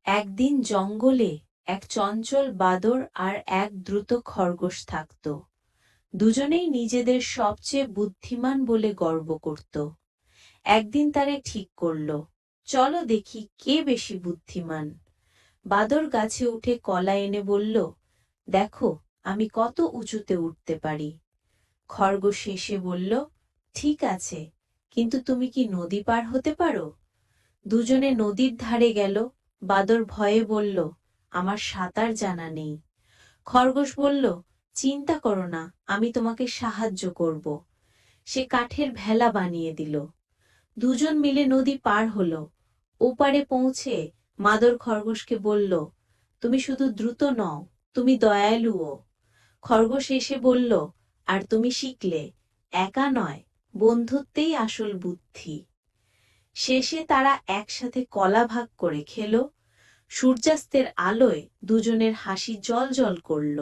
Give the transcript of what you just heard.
একদিন জঙ্গলে এক চঞ্চল বাদর আর এক দ্রুত খরগোশ থাকত। দুজনেই নিজেদের সবচেয়ে বুদ্ধিমান বলে গর্ব করত। একদিন তারা ঠিক করল, চলো দেখি কে বেশি বুদ্ধিমান। বাদর গাছে উঠে কলা এনে বলল, দেখো আমি কত উঁচুতে উঠতে পারি। খরগোশ হেসে বলল, ঠিক আছে, কিন্তু তুমি কি নদী পার হতে পারো? দুজনে নদীর ধারে গেল। বাদর ভয়ে বলল, আমার সাঁতার জানা নেই। খরগোশ বলল, চিন্তা করো না, আমি তোমাকে সাহায্য করব। সে কাঠের ভেলা বানিয়ে দিল। দুজন মিলে নদী পার হলো। ওপারে পৌঁছে মাদর খরগোশকে বলল, তুমি শুধু দ্রুত নও, তুমি দয়ালুও। খরগোশ এসে বলল, আর তুমি শিখলে, একা নয়, বন্ধুত্বেই আসল বুদ্ধি। শেষে তারা একসাথে কলা ভাগ করে খেল। সূর্যাস্তের আলোয় দুজনের হাসি জ্বলজ্বল করল।